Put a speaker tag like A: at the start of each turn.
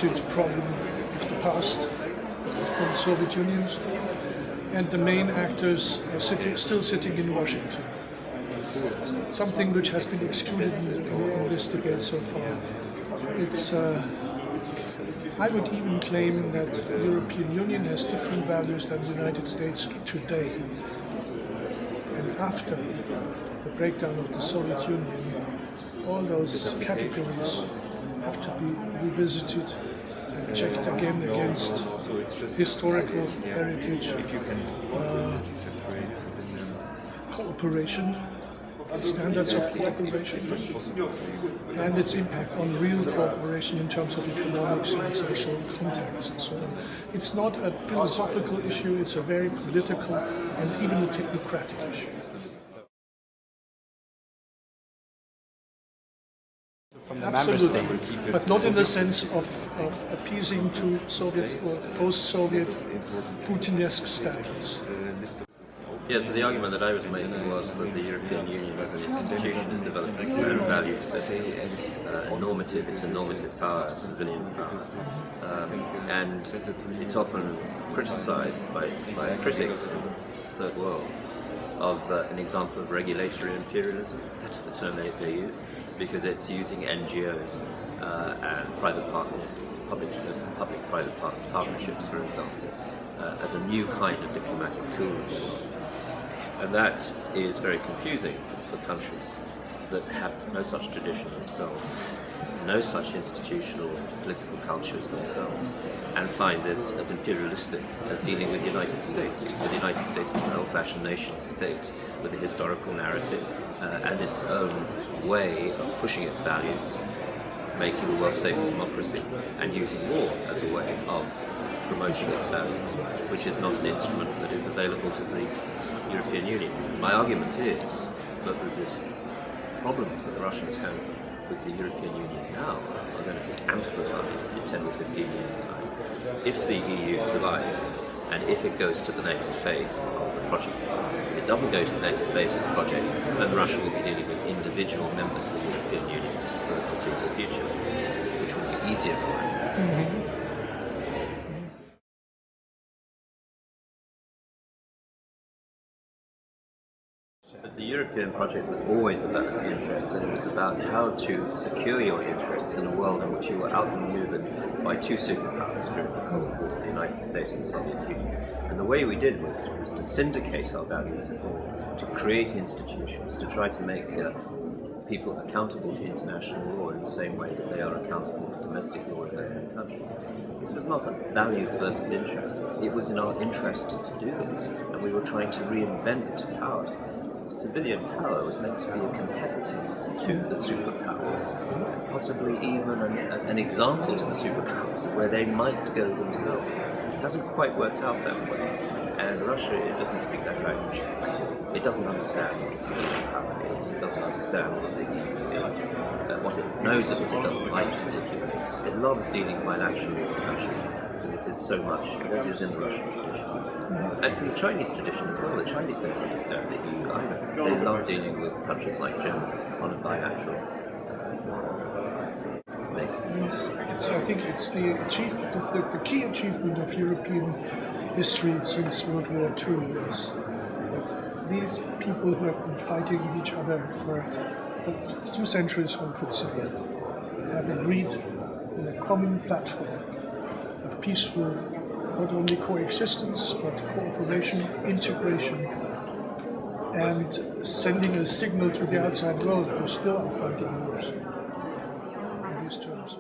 A: deep-rooted problem of the past, from the Soviet Union, and the main actors are still sitting in Washington. Something which has been excluded in this debate so far. I would even claim that the European Union has different values than the United States today. And after the breakdown of the Soviet Union, all those categories have to be revisited and checked again against historical heritage, cooperation, standards of cooperation, and its impact on real cooperation in terms of economics and social contacts and so on. It's not a philosophical issue, it's a very political and even a technocratic issue. Absolutely, but not in the sense of appeasing to Soviet or post-Soviet Putinesque styles.
B: Yes, but the argument that I was making was that the European Union as an institution is developing its own value system, it's a normative power, civilian power, and it's often criticised by critics of the Third World of an example of regulatory imperialism. That's the term they use, because it's using NGOs and public-private partnerships, for example, as a new kind of diplomatic tool. And that is very confusing for countries that have no such tradition themselves, no such institutional political cultures themselves, and find this as imperialistic as dealing with the United States. The United States is an old-fashioned nation state with a historical narrative and its own way of pushing its values, making the world safe for democracy, and using war as a way of promoting its values, which is not an instrument that is available to the European Union. My argument is that these problems that the Russians have with the European Union now are going to be amplified in 10 or 15 years' time. If the EU survives, and if it goes to the next phase of the project. If it doesn't go to the next phase of the project, then Russia will be dealing with individual members of the European Union for the foreseeable future, which will be easier for it.
A: Mm-hmm.
B: But the European project was always about the interests, and it was about how to secure your interests in a world in which you were outmaneuvered by two superpowers during the Cold War, the United States and the Soviet Union. And the way we did was to syndicate our values abroad, to create institutions, to try to make people accountable to international law in the same way that they are accountable to domestic law in their own countries. This was not a values versus interests. It was in our interest to do this, and we were trying to reinvent powers. Civilian power was meant to be a competitor to the superpowers, possibly even an example to the superpowers where they might go themselves. It hasn't quite worked out that way, and Russia doesn't speak that language at all. It doesn't understand what civilian power is, it doesn't understand what the EU is, what it knows of it doesn't like particularly. It loves dealing bilaterally with countries because it is so much, that is in the Russian tradition. And it's in the Chinese tradition as well. The Chinese don't understand the EU either. They love dealing with countries like Germany on a bilateral basis.
A: So I think it's the achievement, the key achievement of European history since World War II is that these people who have been fighting each other for 2 centuries, one could say, have agreed on a common platform of peaceful not only coexistence, but cooperation, integration, and sending a signal to the outside world we're still are fighting wars in these terms.